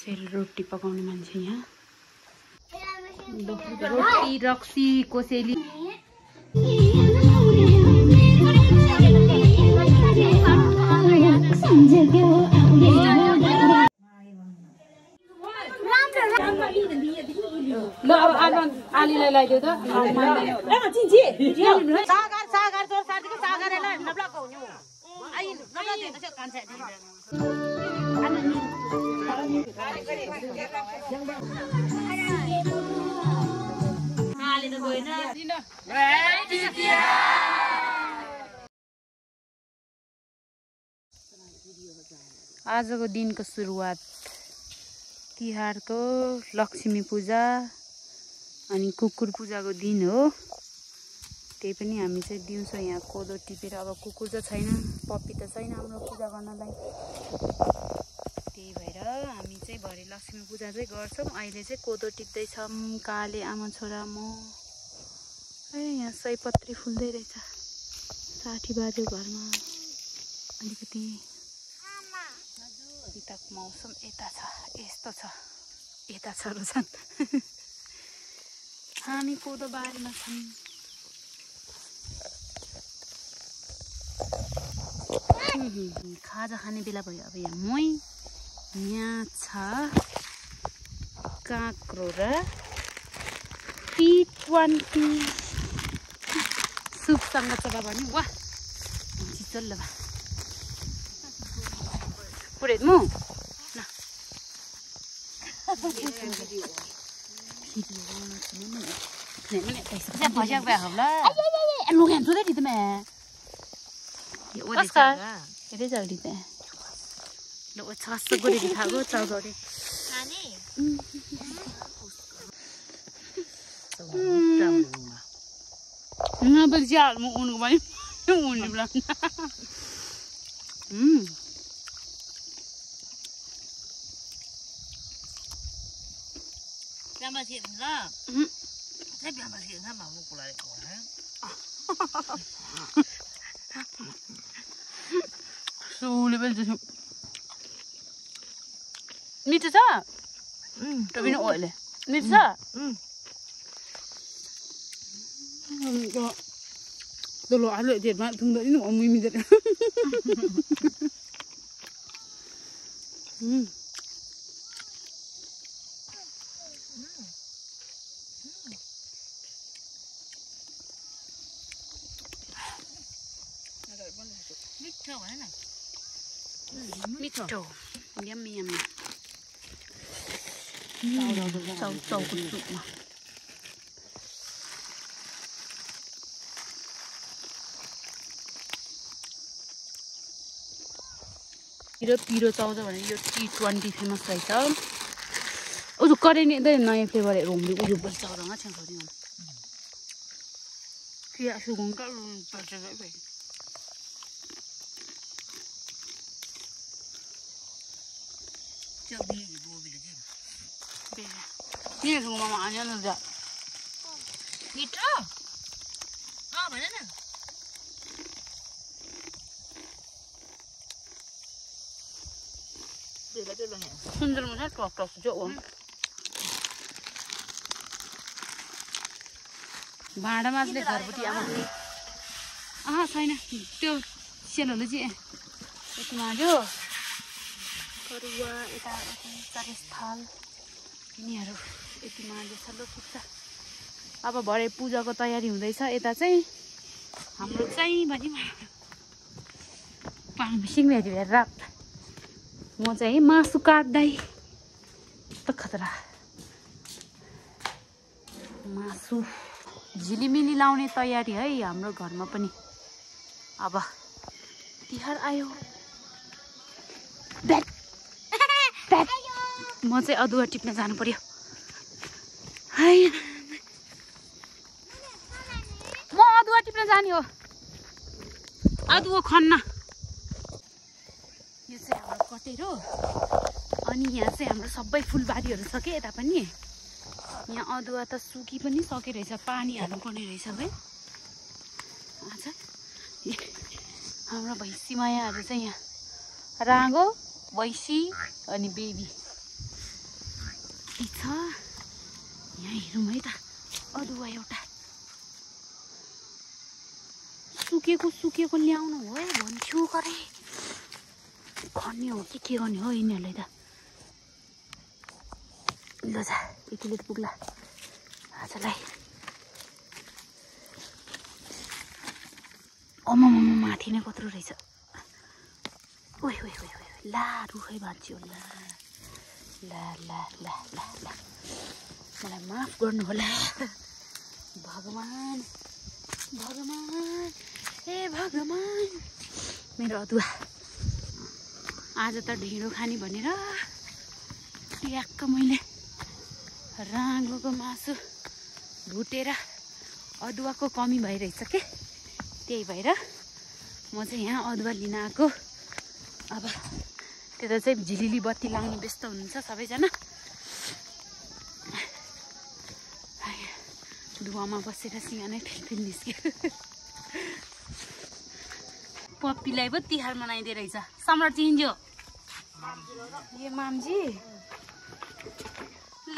फेरि रोटी पकाउने मान्छे यहाँ रोटी रक्सी कोसेली ल अब आलीलाई लगाइदियो त आजको दिनको सुरुवात तिहारको लक्ष्मी पूजा अनि कुकुर पूजाको दिन हो। त्यही पनि हामी चाहिँ दिउँसो यहाँ कोदो टिपेर अब कुकुर त छैन पप्पी त छैन हाम्रो पूजा गर्नलाई त्यही भएर हामी चाहिँ भरे लक्ष्मी पूजा चाहिँ गर्छौँ। अहिले चाहिँ कोदो टिप्दैछौँ काले आमा छोरा म। यहाँ सयपत्री फुल्दै रहेछ 60 बाज्यो घरमा अलिकति यताको मौसम यता छ यस्तो छ यता छहरू छन् हामी कोदो बारीमा छौँ। खाजा खाने बेला भयो अब यहाँ मै यहाँ छ काँक्रो र T20 सुपसँग चबा भने वाह चिचल ल पुरै मु न Saya banyak banget lah. Lu kan sudah di tempat. Oscar, ini jauh di tempat. Lu Oscar segera di thago jauh di. Nani? Nggak berjalan mau unu kemana? Mau unu bilang. Gambar sih enggak? Saya gambar sih enggak mau pulang ke orang. Sulit betul. Ni tu sah? Tapi ni oil. Ni tu sah? Dulu ada je, mak tunggu ini mau mimi je. Mito, yummy yummy. So good soup. पिरो चाउज भने यो T20 famous रहेछ। ओ जो करे नि नयाँ flavour रोमले उयो बल चाउरमा छ खरि हम के आसु गंगा पर्छ भाइ चबी बोबीले के बे के जो मामा आन्या न जा मिठो भने न सुन्दर मजा टक टक जो भाँडा माझले घरपट्टि अब छैन त्यो सेलहरूले चाहिँ यति माझ्यो करुवा यता चरेस्थल यिनीहरू यति माझेछ ल ठिक छ। अब भरे पूजाको तयारी हुँदैछ। यता चाहिँ हाम्रो चाहिँ भनी पाङसिङ भेटी भएर रात म चाहिँ मासु काट्दै त खतरा मासु झिलिमिली लाउने तयारी है हाम्रो घरमा पनि। अब तिहार आयो म चाहिँ अदुवा टिप्न जानु पर्यो है म अदुवा टिप्न जाने हो अदुवा खन्न। यो चाहिँ हाम्रो कटेरो अनि यहाँ चाहिँ हाम्रो सबै फुलबारीहरू छ के यता पनि। यहाँ अदुवा त सुकी पनि सके रहेछ पानी हाल्नुपर्ने रहेछ है। आज हाम्रो भैँसी मायाहरू चाहिँ यहाँ राँगो भैँसी अनि बेबी कति छ यहाँ हेरौँ है त अदुवा एउटा सुकेको ल्याउनु हो है भन्छु गरे खन्ने हो कि के गर्ने हो यिनीहरूलाई त ल जा यतिले पुग्ला आजलाई अमम माथि नै कत्रो रहेछ ओइ ओइ ओइ ला रुखै भान्छु ला ला ला ला ला ला मलाई माफ गर्नु होला भगवान भगवान ए भगवान मेरो अदुवा आज त ढिँडो खाने भनेर ट्याक्क मैले राँगोको मासु भुटेर अदुवाको कमी भइरहेछ के त्यही भएर म चाहिँ यहाँ अदुवा लिन आएको अब त्यता चाहिँ झिलिली बत्ती लाउने व्यस्त हुनुहुन्छ सबैजना धुवामा बसेर सिँगानै फिलफिल निस्क्यो पप्पीलाई पो तिहार मनाइदिए रहेछ सम्राट चिन्ज्यो ए मामजी ल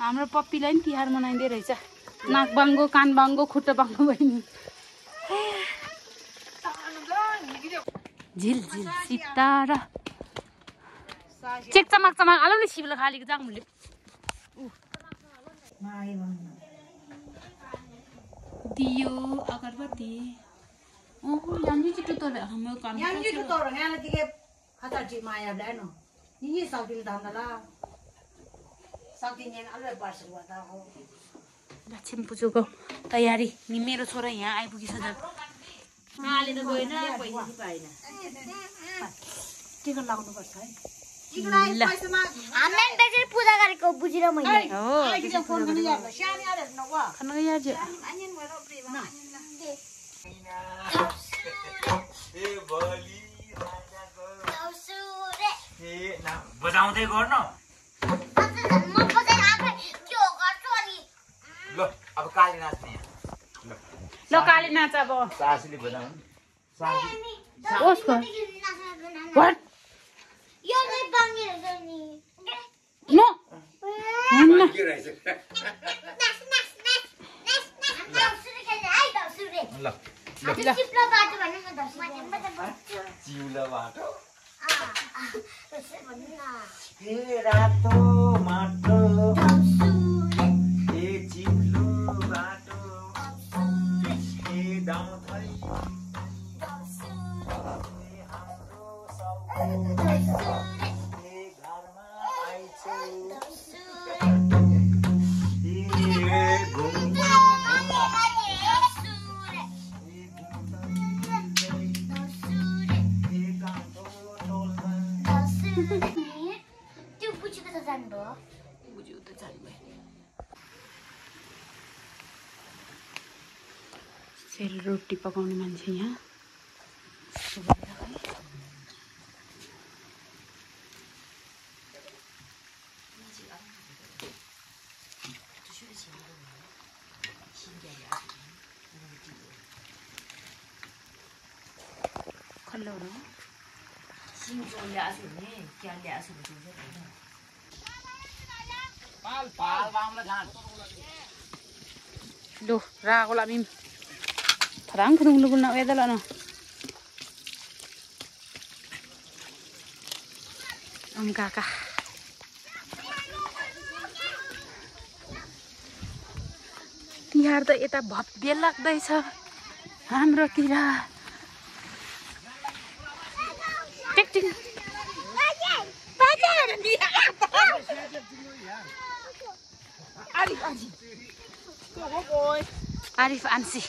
हाम्रो पप्पीलाई पनि तिहार मनाइदिए रहेछ नाक बाङ्गो कान बाङ्गो खुट्टा बाङ्गो बहिनी झिल झिल सितारा चेक चमाक चमाक आलौले सिबल खालीको जामुले दियो अगरबत्ती ओहो यानी चिटु त हाम्रो काम यानी चिटु त यहाँ दिके खाता जी माया ब्लानो नि साउदिल दामला साउदिन अलरे पार्सल गर्दा हो लक्ष्मी पूजाको तयारी नि मेरो छोरा यहाँ आइपुगिछ जब आले त गएन पैसा पाएन टिकट लाउनु पर्छ है हामीले त्यसरी पूजा गरेको बुझिर मैले हो त्यसरी फोन गर्न जान्छ सानी आले नव खान गया जे अनियन भएर प्रेमा ए बलि राजाको दौसुरे ए ना बजाउँदै गर्न म बजाइ आफै के हो गर्छु अनि ल अब काली नाच्ने ल काली नाच अब सासुले बजाउनु सासु ओस्को व्हाट यो नै बाङ्गेर गनी नो हैन के रहेछ दौसुरे खेल्ने है दौसुरे ल चिप्लो बाटो भन्नु न दौसुरे म त भन्छु चिउला बाटो त्यसै भन्नु न हे रातो माटो दौसुरे हे चिप्लो बाटो हे दाउथै दौसुरे हाम्रो सबको दौसुरे हे घरमा आइछौ दौसुरे हे घुम त्यो पुछेको त जानुभयो बुझ्यो त जान्मै सेल रोटी पकाउने मान्छे यहाँ खल्लो लो राको लामी थराङ खुदुङ लुगुन वेदल न काका तिहार त यता भव्य लाग्दैछ हाम्रोतिर टिकटिक आरिफ आन्सी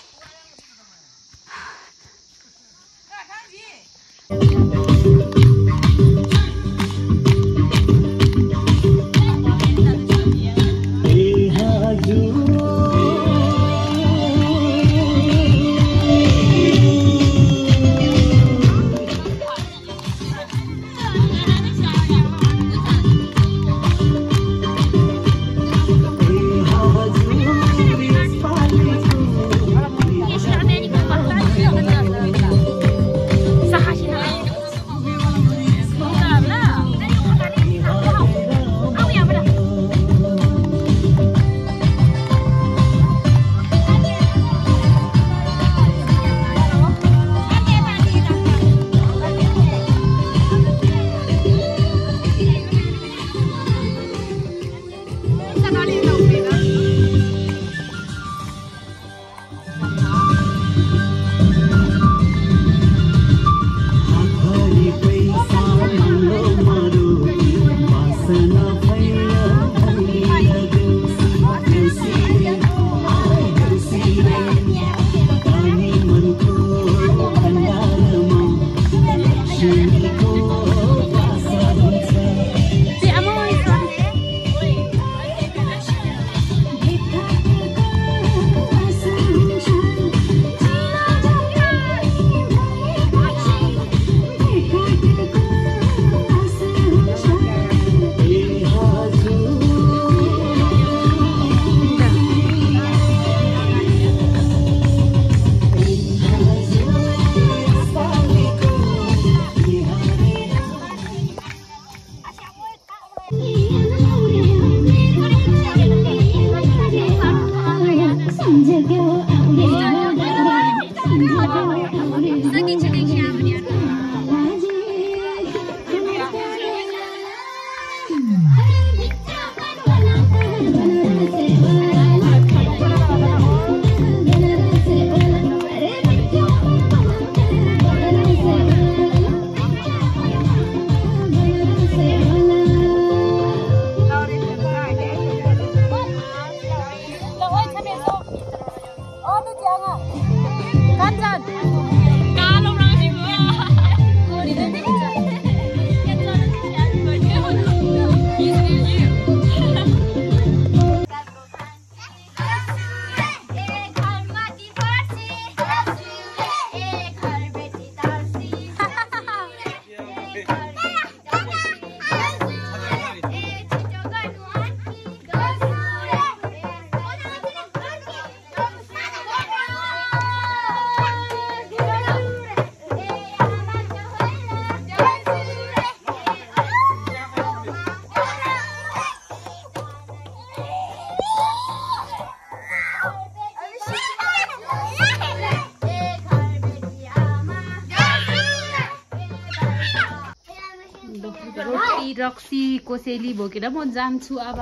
रोटी रक्सी कोसेली बोकेर म जान्छु अब।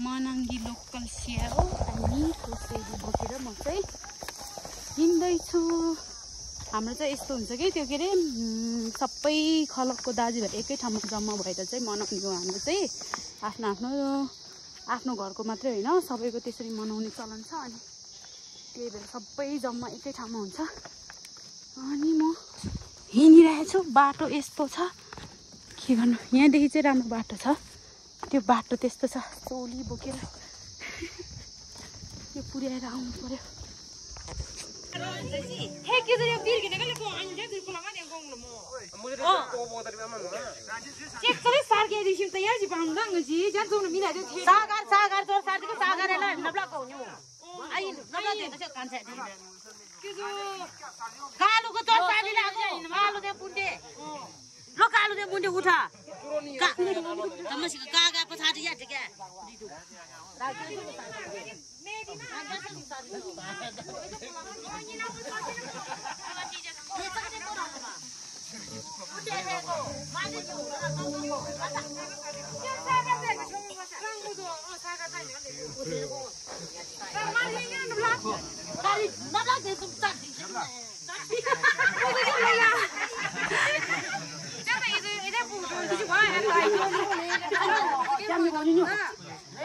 मनाङ्गी लोकल स्याउ अनि कोसेली बोकेर म चाहिँ हिँड्दैछु। हाम्रो चाहिँ यस्तो हुन्छ कि त्यो के अरे सबै खलकको दाजुभाइ एकै ठाउँमा जम्मा भएर चाहिँ मनाउनेको हाम्रो चाहिँ आफ्नो आफ्नो आफ्नो घरको मात्रै होइन सबैको त्यसरी मनाउने चलन छ। अनि त्यही भएर सबै जम्मा एकै ठाउँमा हुन्छ। अनि म हिँडिरहेको छु। बाटो यस्तो छ के गर्नु, यहाँदेखि चाहिँ राम्रो बाटो छ, त्यो बाटो त्यस्तो छ। चोली बोकेर यो पुर्याएर आउनु पर्यो। कालुको चोर साडी लाग्यो कालु दे पुन्डे लो कालु दे पुन्डे उठा तमसिक कागा पछाडी या के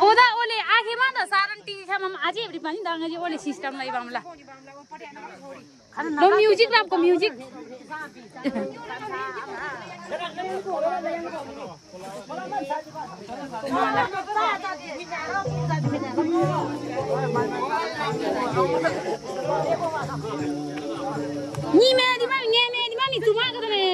ओदा ओले आखेमा त सारन टिभी खामा आजै एभ्री पनि दंगजी ओले सिस्टम लाई बामला लो म्युजिक रामको म्युजिक नि मेदी मा नि तुमा गदने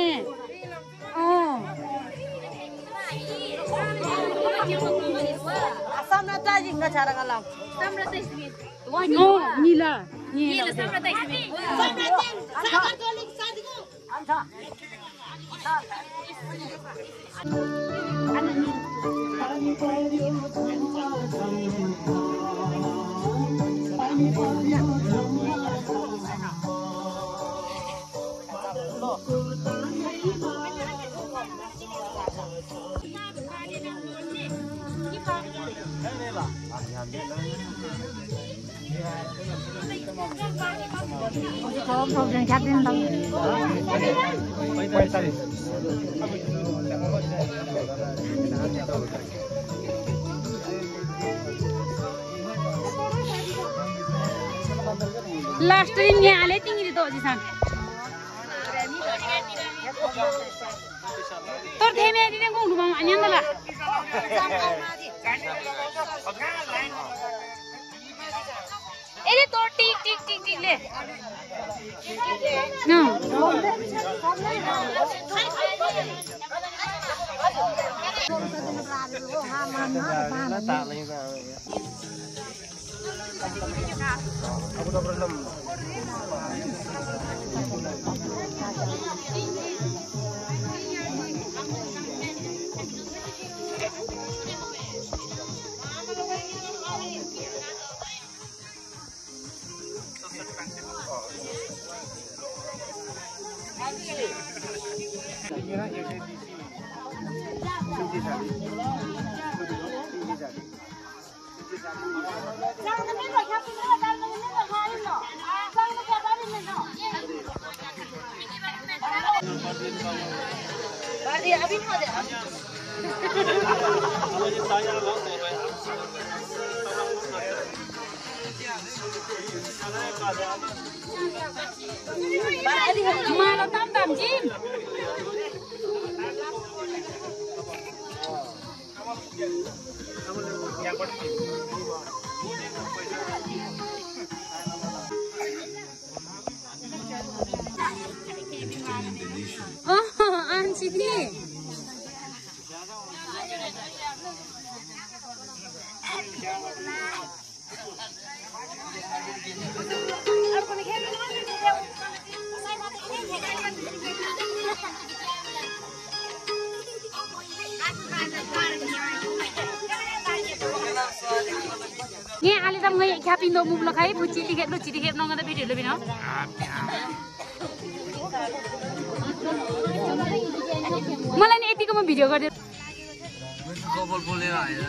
Samra tajing na cara ngalang. Samra tajing. Nila. Nila samra tajing. Samra tajing. Samra tolik sadiku. Anta. Program captain bang. Last दिन यहाँ आले तिमीले त अझै सान तोर धेमे दिने गुंडु बम अन्यन्दला एले तो टिक टिक टिक टिक ले न Aku tak pernah. Malah tam-tam Jin. Oh, Anci ni. Nghe Ali tam ngai khapi no mum lakai buci tiket no ngada video lebih no. मलाई नि यतिकोमा भिडियो गर्दै कपाल पोलेर आएर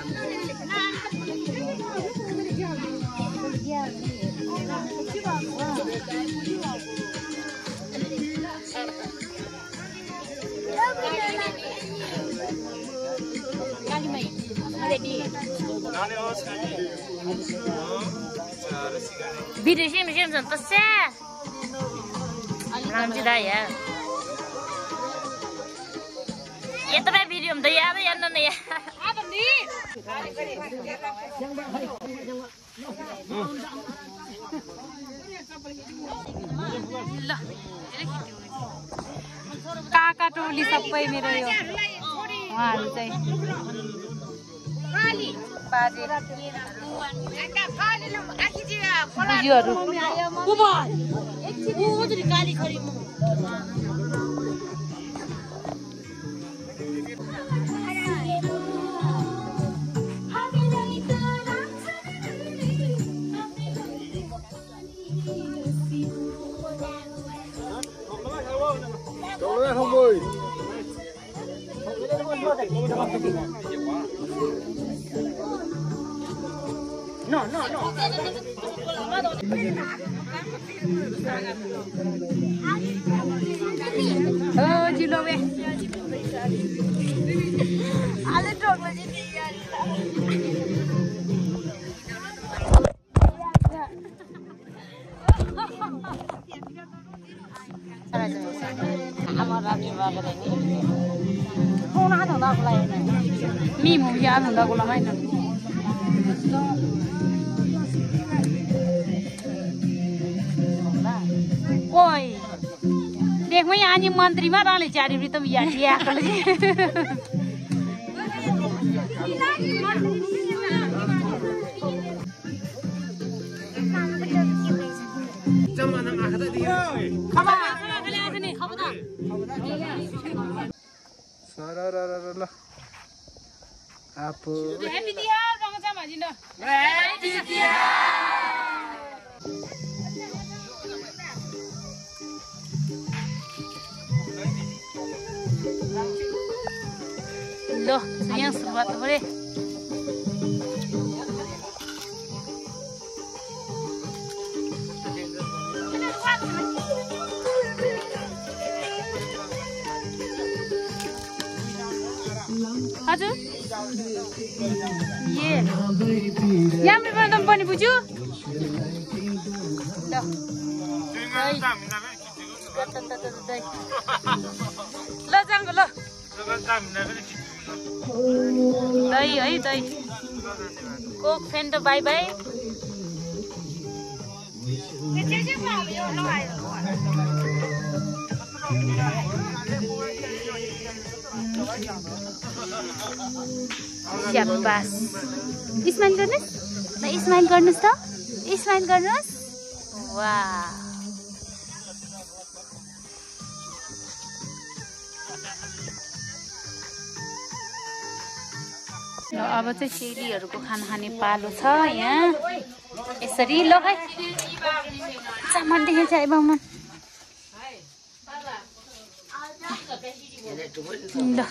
Video sih contoh sih. Lanjut dah ya. Itu kan video mda ya ada yang nana ya. Apa nih? Lah, kakak टोली सबै मेरो यो उहाँहरु चाहिँ बाजे बुझ्यूहरु không ơi. No. Oh, Julo we. Ale dog na jadi. Mi mu ya thằng cô làm ai nè. Ôi, देख मैं यहाँ मंत्री में डाले चारी भी तुम यार क्या कर ले? जमाना में आता दिया। खबर नहीं खबर था। सारा आप हैप्पी तिहार बंग sama Jindo. Happy Loh, yang seruat boleh. हजुर ये यहाँ पनि पनि बुझ्यो ल जाङ्गो ल दही है दही कोक फेन्टो बाई बाई Syabas. Ismail गर्नुस् ल इस्माइल गर्नुस् त इस्माइल गर्नुस् वाह ल अब चाहिँ चेलीहरुको खाना खाने पालो छ यहाँ यसरी ल है चामल देखे चाहिँ बाउमा ल